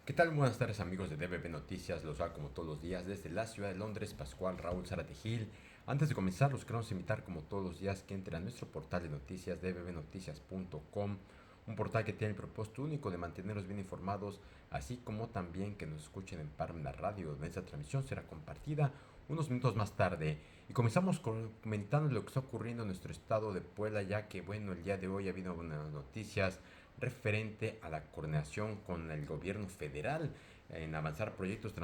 ¿Qué tal? Buenas tardes amigos de DBB Noticias, los va como todos los días desde la ciudad de Londres, Pascual Raúl Zárate Gil. Antes de comenzar los queremos invitar como todos los días que entren a nuestro portal de noticias dbbnoticias.com, un portal que tiene el propósito único de mantenerlos bien informados, así como también que nos escuchen en Parmenas Radio, donde esta transmisión será compartida unos minutos más tarde. Y comenzamos comentando lo que está ocurriendo en nuestro estado de Puebla, ya que bueno, el día de hoy ha habido unas noticias referente a la coordinación con el gobierno federal en avanzar proyectos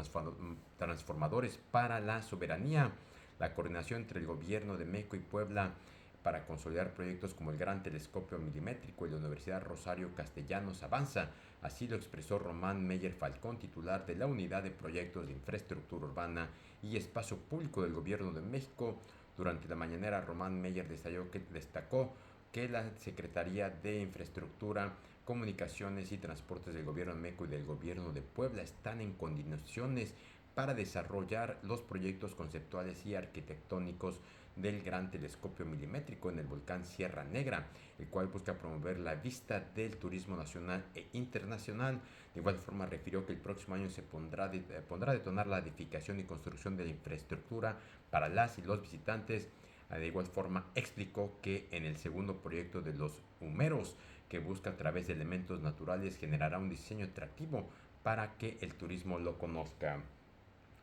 transformadores para la soberanía, la coordinación entre el gobierno de México y Puebla para consolidar proyectos como el Gran Telescopio Milimétrico y la Universidad Rosario Castellanos avanza. Así lo expresó Román Meyer Falcón, titular de la Unidad de Proyectos de Infraestructura Urbana y Espacio Público del Gobierno de México. Durante la mañanera, Román Meyer destacó que la Secretaría de Infraestructura, Comunicaciones y Transportes del Gobierno de México y del Gobierno de Puebla están en condiciones para desarrollar los proyectos conceptuales y arquitectónicos del Gran Telescopio Milimétrico en el volcán Sierra Negra, el cual busca promover la vista del turismo nacional e internacional. De igual forma, refirió que el próximo año se pondrá a detonar la edificación y construcción de la infraestructura para las y los visitantes. De igual forma, explicó que en el segundo proyecto de los humeros, que busca a través de elementos naturales, generará un diseño atractivo para que el turismo lo conozca.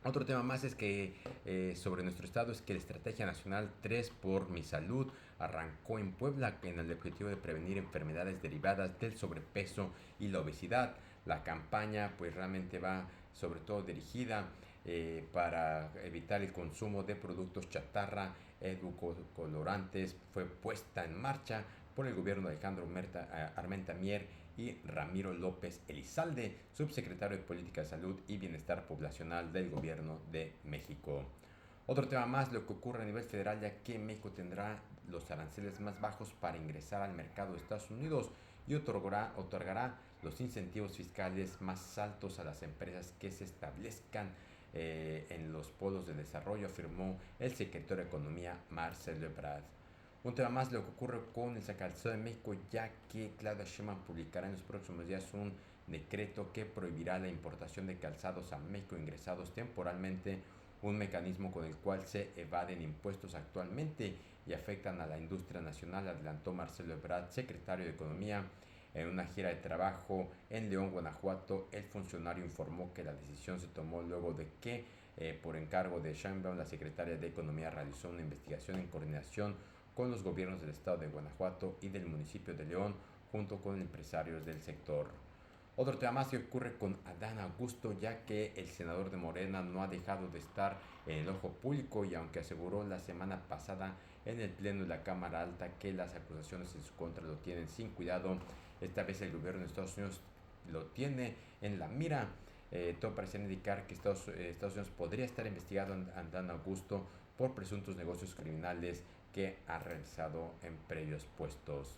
Otro tema más es que sobre nuestro estado es que la Estrategia Nacional 3 por mi Salud arrancó en Puebla en el objetivo de prevenir enfermedades derivadas del sobrepeso y la obesidad. La campaña pues realmente va sobre todo dirigida para evitar el consumo de productos chatarra, edulcorantes. Fue puesta en marcha por el gobierno de Alejandro Armenta Mier y Ramiro López Elizalde, subsecretario de Política de Salud y Bienestar Poblacional del Gobierno de México. Otro tema más, lo que ocurre a nivel federal, ya que México tendrá los aranceles más bajos para ingresar al mercado de Estados Unidos y otorgará los incentivos fiscales más altos a las empresas que se establezcan en los polos de desarrollo, afirmó el secretario de Economía Marcelo Ebrard. Un tema más, lo que ocurre con el Calzado de México, ya que Claudia Sheinbaum publicará en los próximos días un decreto que prohibirá la importación de calzados a México ingresados temporalmente, un mecanismo con el cual se evaden impuestos actualmente y afectan a la industria nacional, adelantó Marcelo Ebrard, secretario de Economía. En una gira de trabajo en León, Guanajuato, el funcionario informó que la decisión se tomó luego de que, por encargo de Sheinbaum, la secretaria de Economía realizó una investigación en coordinación con los gobiernos del estado de Guanajuato y del municipio de León, junto con empresarios del sector. Otro tema más que ocurre con Adán Augusto, ya que el senador de Morena no ha dejado de estar en el ojo público y aunque aseguró la semana pasada en el pleno de la Cámara Alta que las acusaciones en su contra lo tienen sin cuidado, esta vez el gobierno de Estados Unidos lo tiene en la mira. Todo parece indicar que Estados Unidos podría estar investigando a Adán Augusto por presuntos negocios criminales que ha realizado en previos puestos.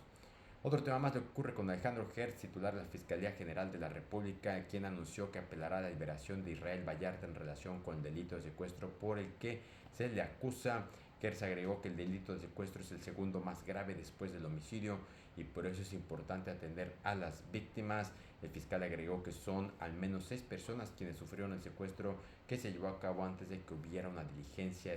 Otro tema más, lo que ocurre con Alejandro Gertz, titular de la Fiscalía General de la República, quien anunció que apelará a la liberación de Israel Vallarta en relación con el delito de secuestro por el que se le acusa. Gertz agregó que el delito de secuestro es el segundo más grave después del homicidio y por eso es importante atender a las víctimas. El fiscal agregó que son al menos 6 personas quienes sufrieron el secuestro que se llevó a cabo antes de que hubiera una diligencia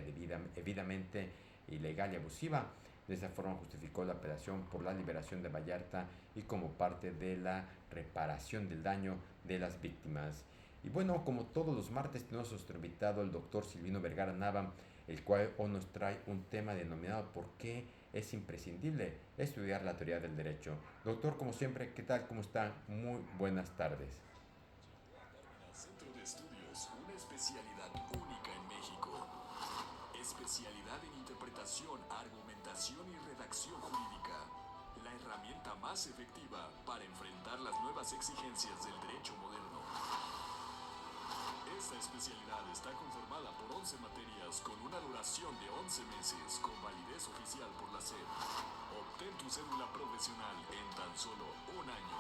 debidamente ilegal y abusiva. De esa forma justificó la apelación por la liberación de Vallarta y como parte de la reparación del daño de las víctimas. Y bueno, como todos los martes tenemos nuestro invitado, el doctor Silvino Vergara Nava, el cual hoy nos trae un tema denominado ¿por qué es imprescindible estudiar la teoría del derecho? Doctor, como siempre, ¿qué tal? ¿Cómo está? Muy buenas tardes. Centro de Estudios, una especialidad única en México. Especialidad en interpretación, argumentación y redacción jurídica. La herramienta más efectiva para enfrentar las nuevas exigencias del derecho moderno. Esta especialidad está conformada por 11 materias con una duración de 11 meses con validez oficial por la SEP. Obtén tu cédula profesional en tan solo un año.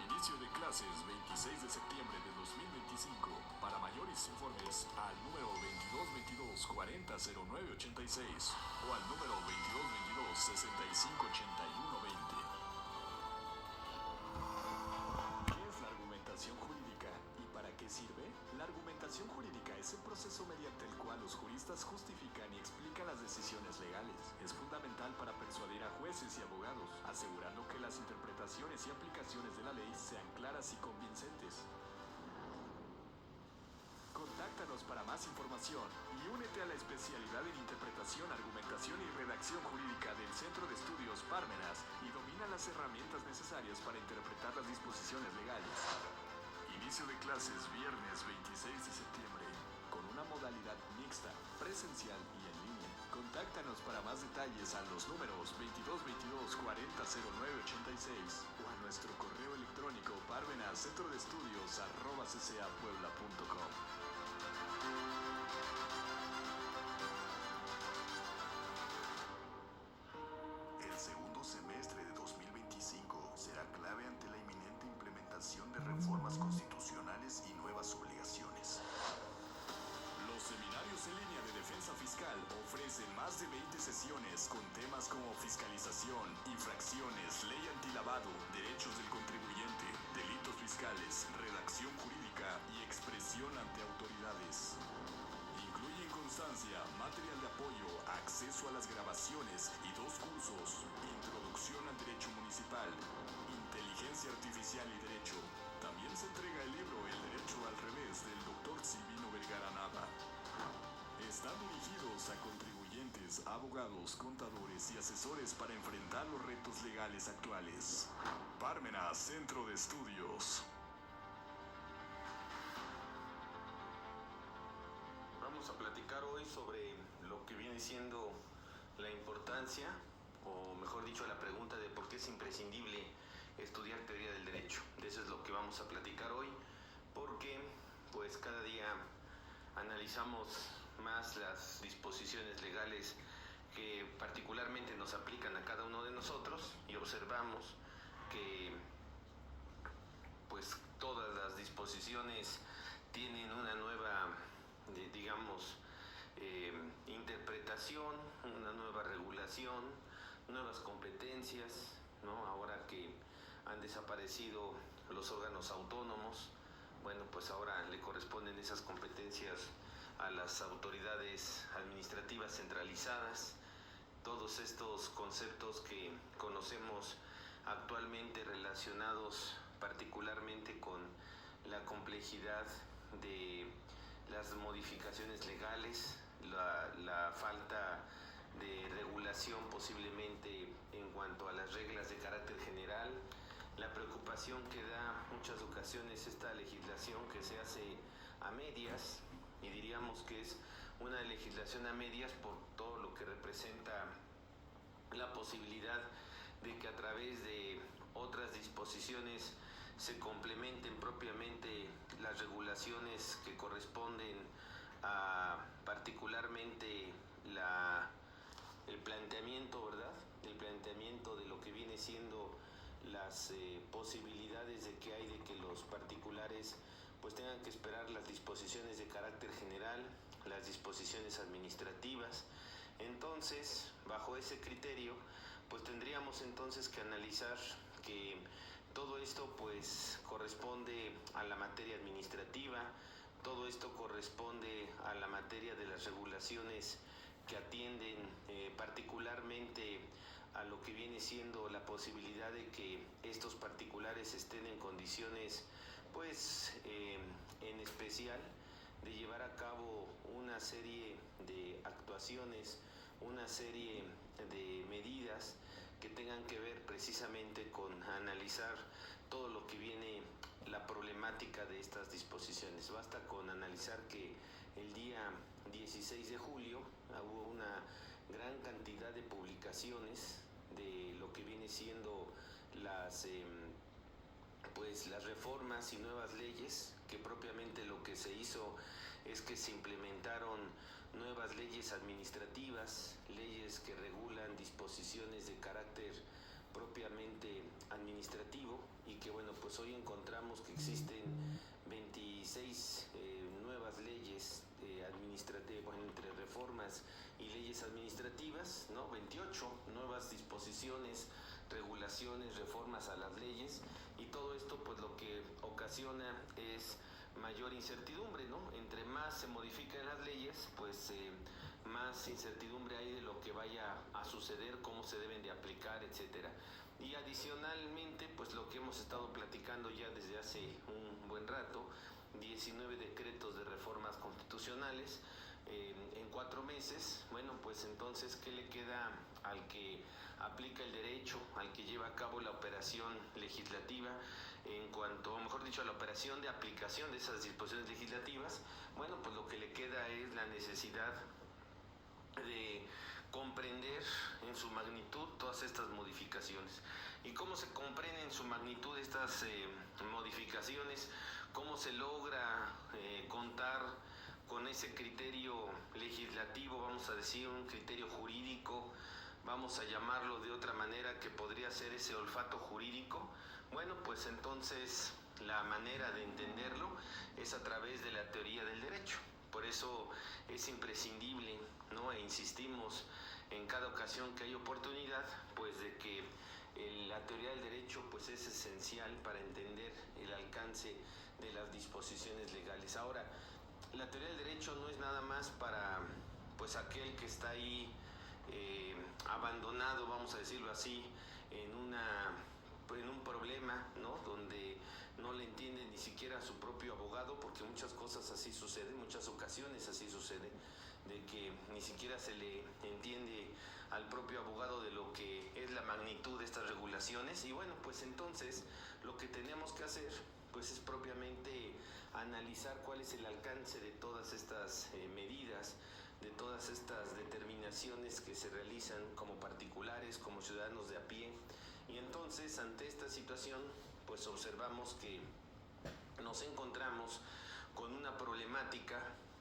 Inicio de clases 26 de septiembre de 2025. Para mayores informes al número 2222 400986 o al número 2222 658120. ¿Qué es la argumentación jurídica? es el proceso mediante el cual los juristas justifican y explican las decisiones legales. Es fundamental para persuadir a jueces y abogados, asegurando que las interpretaciones y aplicaciones de la ley sean claras y convincentes. Contáctanos para más información y únete a la especialidad en interpretación, argumentación y redacción jurídica del Centro de Estudios Parmenas y domina las herramientas necesarias para interpretar las disposiciones legales. Inicio de clases viernes 26 de septiembre, con una modalidad mixta, presencial y en línea. Contáctanos para más detalles a los números 2222 400986 o a nuestro correo electrónico parmenascentrodeestudios@ccapuebla.com. El segundo semestre de 2025 será clave ante la inminente implementación de reformas constitucionales y nuevas obligaciones. Los seminarios en línea de defensa fiscal ofrecen más de 20 sesiones con temas como fiscalización, infracciones, ley antilavado, derechos del contribuyente, delitos fiscales, redacción jurídica y expresión ante autoridades. Incluyen constancia, material de apoyo, acceso a las grabaciones y 2 cursos: Introducción al Derecho Municipal, Inteligencia Artificial y Derecho. También se entrega el libro El Derecho al Revés del Dr. Silvino Vergara Nava. Están dirigidos a contribuyentes, abogados, contadores y asesores para enfrentar los retos legales actuales. Parmenas Centro de Estudios. Vamos a platicar hoy sobre lo que viene siendo la importancia, o mejor dicho, la pregunta de por qué es imprescindible estudiar teoría del derecho. De eso es lo que vamos a platicar hoy, porque pues cada día analizamos más las disposiciones legales que particularmente nos aplican a cada uno de nosotros y observamos que pues todas las disposiciones tienen una nueva, digamos, interpretación, una nueva regulación, nuevas competencias, ¿no? Ahora que han desaparecido los órganos autónomos, bueno, pues ahora le corresponden esas competencias a las autoridades administrativas centralizadas. Todos estos conceptos que conocemos actualmente relacionados particularmente con la complejidad de las modificaciones legales, la falta de regulación posiblemente en cuanto a las reglas de carácter general, la preocupación que da muchas ocasiones esta legislación que se hace a medias, y diríamos que es una legislación a medias por todo lo que representa la posibilidad de que a través de otras disposiciones se complementen propiamente las regulaciones que corresponden a particularmente el planteamiento, ¿verdad? El planteamiento de lo que viene siendo las posibilidades de que hay de que los particulares pues tengan que esperar las disposiciones de carácter general, las disposiciones administrativas. Entonces, bajo ese criterio, pues tendríamos entonces que analizar que todo esto pues corresponde a la materia administrativa, todo esto corresponde a la materia de las regulaciones que atienden particularmente a lo que viene siendo la posibilidad de que estos particulares estén en condiciones pues en especial de llevar a cabo una serie de actuaciones, una serie de medidas que tengan que ver precisamente con analizar todo lo que viene la problemática de estas disposiciones. Basta con analizar que el día 16 de julio hubo una gran cantidad de publicaciones de lo que viene siendo las reformas y nuevas leyes, que propiamente lo que se hizo es que se implementaron nuevas leyes administrativas, leyes que regulan disposiciones de carácter propiamente administrativo, y que bueno, pues hoy encontramos que existen 26 nuevas leyes administrativas, bueno, entre reformas y leyes administrativas, ¿no? 28 nuevas disposiciones, regulaciones, reformas a las leyes, y todo esto pues lo que ocasiona es mayor incertidumbre, ¿no? Entre más se modifican las leyes, pues más incertidumbre hay de lo que vaya a suceder, cómo se deben de aplicar, etcétera. Y adicionalmente, pues lo que hemos estado platicando ya desde hace un buen rato, 19 decretos de reformas constitucionales en 4 meses. Bueno, pues entonces, ¿qué le queda al que aplica el derecho, al que lleva a cabo la operación legislativa en cuanto, o mejor dicho, a la operación de aplicación de esas disposiciones legislativas? Bueno, pues lo que le queda es la necesidad de comprender en su magnitud todas estas modificaciones. ¿Y cómo se comprende en su magnitud estas modificaciones? ¿Cómo se logra contar con ese criterio legislativo, vamos a decir, un criterio jurídico, vamos a llamarlo de otra manera, que podría ser ese olfato jurídico? Bueno, pues entonces la manera de entenderlo es a través de la teoría del derecho. Por eso es imprescindible, ¿no? E insistimos en cada ocasión que hay oportunidad, pues de que la teoría del derecho pues es esencial para entender el alcance de las disposiciones legales. Ahora, la teoría del derecho no es nada más para pues aquel que está ahí abandonado, vamos a decirlo así, en un problema, ¿no? Donde no le entiende ni siquiera a su propio abogado, porque muchas cosas así suceden, muchas ocasiones así sucede, de que ni siquiera se le entiende al propio abogado de lo que es la magnitud de estas regulaciones. Y bueno, pues entonces lo que tenemos que hacer pues es propiamente analizar cuál es el alcance de todas estas medidas, de todas estas determinaciones que se realizan como particulares, como ciudadanos de a pie. Y entonces, ante esta situación, pues observamos que nos encontramos con una problemática,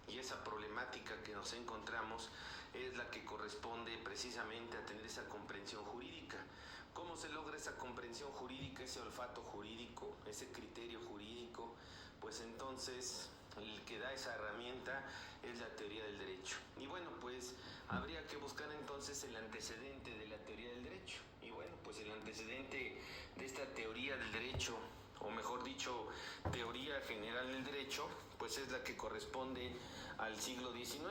y esa problemática que nos encontramos es la que corresponde precisamente a tener esa comprensión jurídica. ¿Cómo se logra esa comprensión jurídica, ese olfato jurídico, ese criterio jurídico? Pues entonces el que da esa herramienta es la teoría del derecho. Y bueno, pues habría que buscar entonces el antecedente de la teoría del derecho. Y bueno, pues el antecedente de esta teoría del derecho, o mejor dicho, teoría general del derecho, pues es la que corresponde al siglo XIX.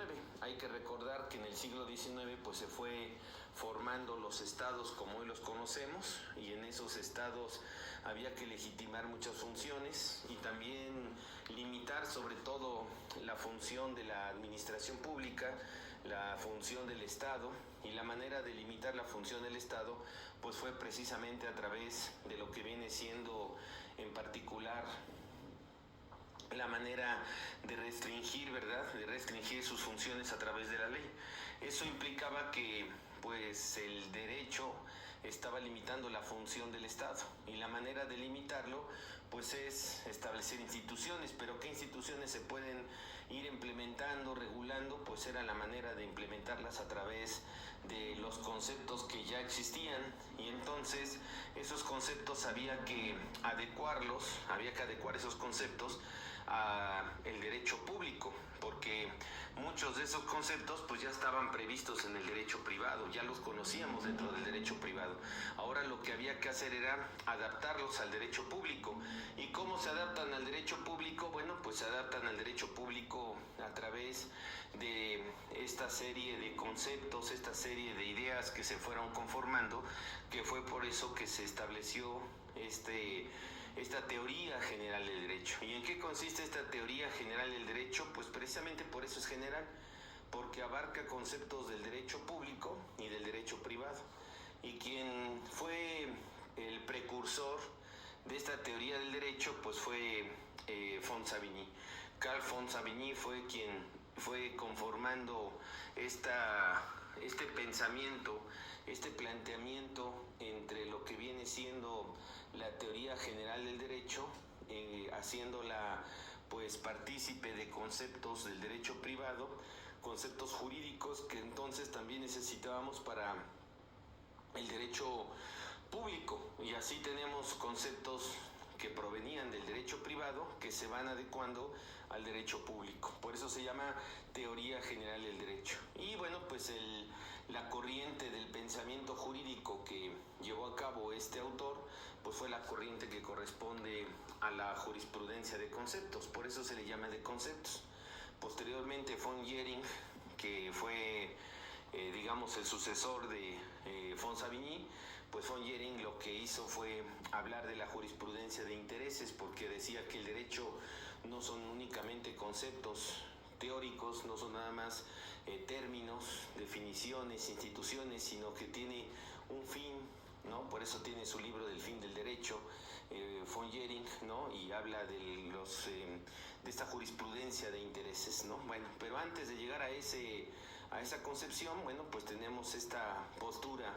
Hay que recordar que en el siglo XIX pues se fue formando los estados como hoy los conocemos, y en esos estados había que legitimar muchas funciones y también limitar sobre todo la función de la administración pública, la función del Estado. Y la manera de limitar la función del Estado pues fue precisamente a través de lo que viene siendo en particular la manera de restringir, ¿verdad? De restringir sus funciones a través de la ley. Eso implicaba que pues el derecho estaba limitando la función del Estado, y la manera de limitarlo pues es establecer instituciones. Pero ¿qué instituciones se pueden ir implementando, regulando? Pues era la manera de implementarlas a través de los conceptos que ya existían, y entonces esos conceptos había que adecuar esos conceptos a el derecho público, porque muchos de esos conceptos pues ya estaban previstos en el derecho privado, ya los conocíamos dentro del derecho privado. Ahora lo que había que hacer era adaptarlos al derecho público. ¿Y cómo se adaptan al derecho público? Bueno, pues se adaptan al derecho público a través de esta serie de conceptos, esta serie de ideas que se fueron conformando, que fue por eso que se estableció esta teoría general del derecho. ¿Y en qué consiste esta teoría general del derecho? Pues precisamente por eso es general, porque abarca conceptos del derecho público y del derecho privado. Y quien fue el precursor de esta teoría del derecho pues fue Pont-Savigny. Carl Pont-Savigny fue quien fue conformando este pensamiento, este planteamiento entre lo que viene siendo la teoría general del derecho, haciéndola pues partícipe de conceptos del derecho privado, conceptos jurídicos que entonces también necesitábamos para el derecho público. Y así tenemos conceptos que provenían del derecho privado que se van adecuando al derecho público. Por eso se llama teoría general del derecho. Y bueno, pues la corriente del pensamiento jurídico que llevó a cabo este autor, pues fue la corriente que corresponde a la jurisprudencia de conceptos, por eso se le llama de conceptos. Posteriormente von Jhering, que fue digamos el sucesor de Fonsavigny, pues von Jhering lo que hizo fue hablar de la jurisprudencia de intereses, porque decía que el derecho no son únicamente conceptos teóricos, no son nada más términos, definiciones, instituciones, sino que tiene un fin, ¿no? Por eso tiene su libro del fin del derecho, von Jhering, ¿no? Y habla de esta jurisprudencia de intereses, ¿no? Bueno, pero antes de llegar a esa concepción, bueno, pues tenemos esta postura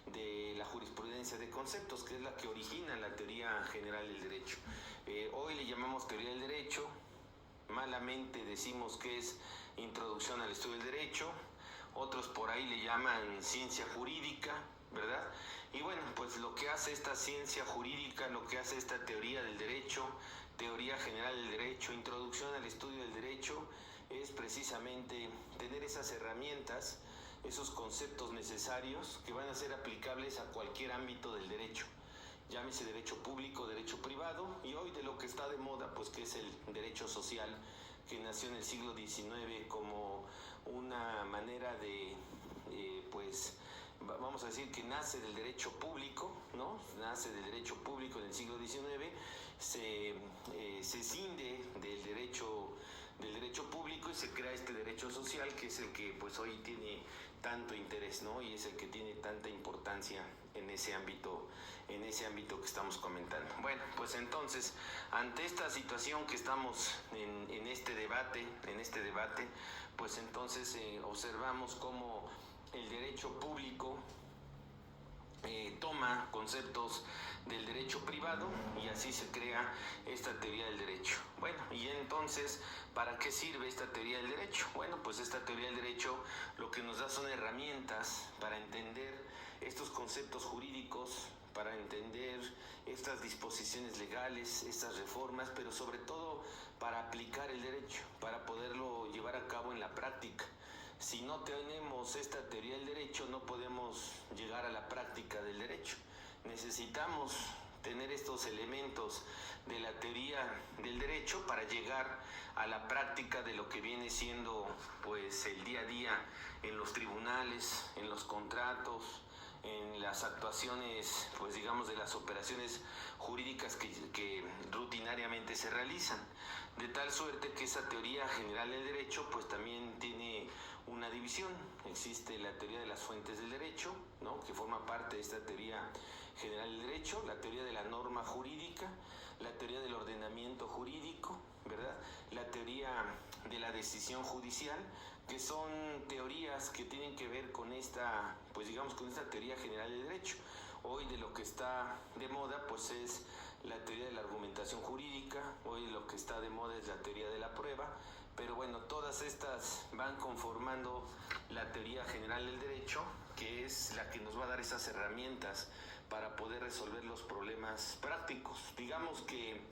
de la jurisprudencia de conceptos, que es la que origina la teoría general del derecho. Hoy le llamamos teoría del derecho, malamente decimos que es introducción al estudio del derecho, otros por ahí le llaman ciencia jurídica, ¿verdad? Y bueno, pues lo que hace esta ciencia jurídica, lo que hace esta teoría del derecho, teoría general del derecho, introducción al estudio del derecho, es precisamente tener esas herramientas, esos conceptos necesarios que van a ser aplicables a cualquier ámbito del derecho. Llámese derecho público, derecho privado, y hoy de lo que está de moda, pues que es el derecho social, que nació en el siglo XIX como una manera de, pues, vamos a decir que nace del derecho público, ¿no? Nace del derecho público en el siglo XIX, se cinde del derecho público y se crea este derecho social, que es el que pues hoy tiene tanto interés, ¿no? Y es el que tiene tanta importancia en ese ámbito que estamos comentando. Bueno, pues entonces, ante esta situación que estamos en este debate, pues entonces observamos cómo el derecho público toma conceptos del derecho privado y así se crea esta teoría del derecho. Bueno, y entonces, ¿para qué sirve esta teoría del derecho? Bueno, pues esta teoría del derecho lo que nos da son herramientas para entender estos conceptos jurídicos, para entender estas disposiciones legales, estas reformas, pero sobre todo para aplicar el derecho, para poderlo llevar a cabo en la práctica. Si no tenemos esta teoría del derecho, no podemos llegar a la práctica del derecho. Necesitamos tener estos elementos de la teoría del derecho para llegar a la práctica de lo que viene siendo pues el día a día en los tribunales, en los contratos, en las actuaciones, pues digamos, de las operaciones jurídicas que rutinariamente se realizan. De tal suerte que esa teoría general del derecho pues también tiene una división. Existe la teoría de las fuentes del derecho, ¿no? Que forma parte de esta teoría general del derecho, la teoría de la norma jurídica, la teoría del ordenamiento jurídico, ¿verdad? La teoría de la decisión judicial, que son teorías que tienen que ver con esta, pues digamos, con esta teoría general del derecho. Hoy de lo que está de moda pues es la teoría de la argumentación jurídica, hoy lo que está de moda es la teoría de la prueba, pero bueno, todas estas van conformando la teoría general del derecho, que es la que nos va a dar esas herramientas para poder resolver los problemas prácticos. Digamos que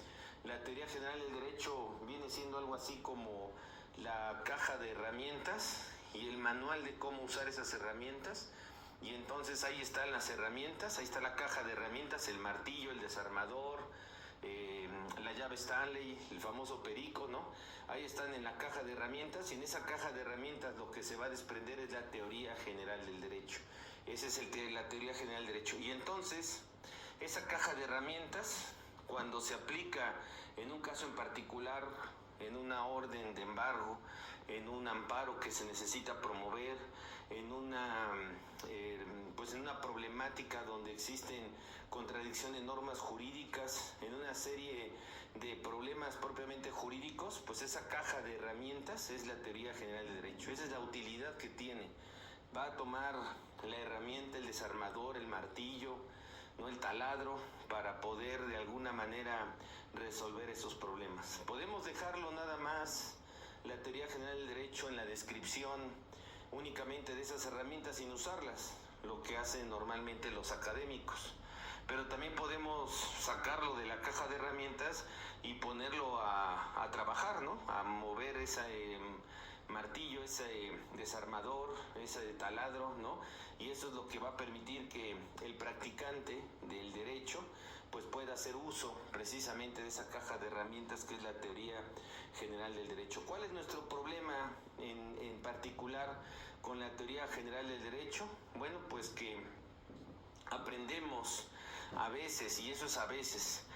la teoría general del derecho viene siendo algo así como la caja de herramientas y el manual de cómo usar esas herramientas. Y entonces ahí están las herramientas, ahí está la caja de herramientas, el martillo, el desarmador, la llave Stanley, el famoso perico, ¿no? Ahí están en la caja de herramientas, y en esa caja de herramientas lo que se va a desprender es la teoría general del derecho. Esa es la teoría general del derecho. Y entonces, esa caja de herramientas, cuando se aplica en un caso en particular, en una orden de embargo, en un amparo que se necesita promover, en una problemática donde existen contradicciones de normas jurídicas, en una serie de problemas propiamente jurídicos, pues esa caja de herramientas es la teoría general del derecho. Esa es la utilidad que tiene. Va a tomar la herramienta, el desarmador, el martillo, ¿no? El taladro, para poder de alguna manera resolver esos problemas. Podemos dejarlo nada más, la teoría general del derecho, en la descripción únicamente de esas herramientas sin usarlas, lo que hacen normalmente los académicos. pero también podemos sacarlo de la caja de herramientas y ponerlo a trabajar, ¿no? A mover ese martillo, ese desarmador, ese taladro, ¿no? Y eso es lo que va a permitir que el practicante del derecho pues pueda hacer uso precisamente de esa caja de herramientas que es la teoría general del derecho. ¿Cuál es nuestro problema en particular con la teoría general del derecho? Bueno, pues que aprendemos a veces, y eso es a veces,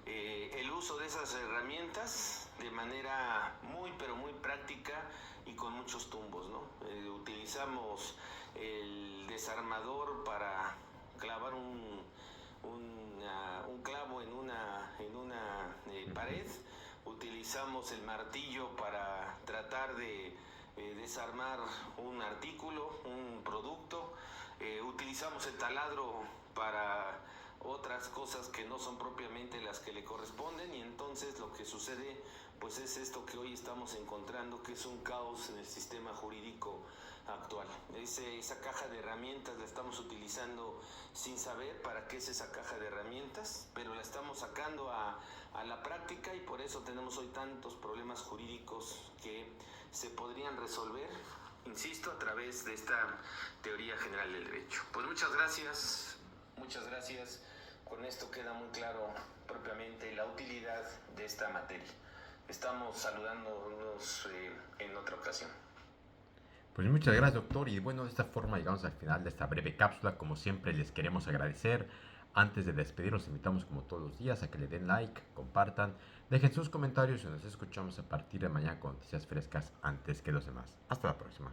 el uso de esas herramientas de manera muy pero muy práctica y con muchos tumbos, ¿no? Utilizamos el desarmador para clavar un clavo en una pared, utilizamos el martillo para tratar de desarmar un artículo, un producto, utilizamos el taladro para otras cosas que no son propiamente las que le corresponden, y entonces lo que sucede pues es esto que hoy estamos encontrando, que es un caos en el sistema jurídico actual. Esa caja de herramientas la estamos utilizando sin saber para qué es esa caja de herramientas, pero la estamos sacando a la práctica, y por eso tenemos hoy tantos problemas jurídicos que se podrían resolver, insisto, a través de esta teoría general del derecho. Pues muchas gracias. Con esto queda muy claro propiamente la utilidad de esta materia. Estamos saludándonos en otra ocasión. Pues muchas gracias, doctor. Y bueno, de esta forma llegamos al final de esta breve cápsula. Como siempre, les queremos agradecer. Antes de despedirnos, invitamos como todos los días a que le den like, compartan, dejen sus comentarios y nos escuchamos a partir de mañana con noticias frescas antes que los demás. Hasta la próxima.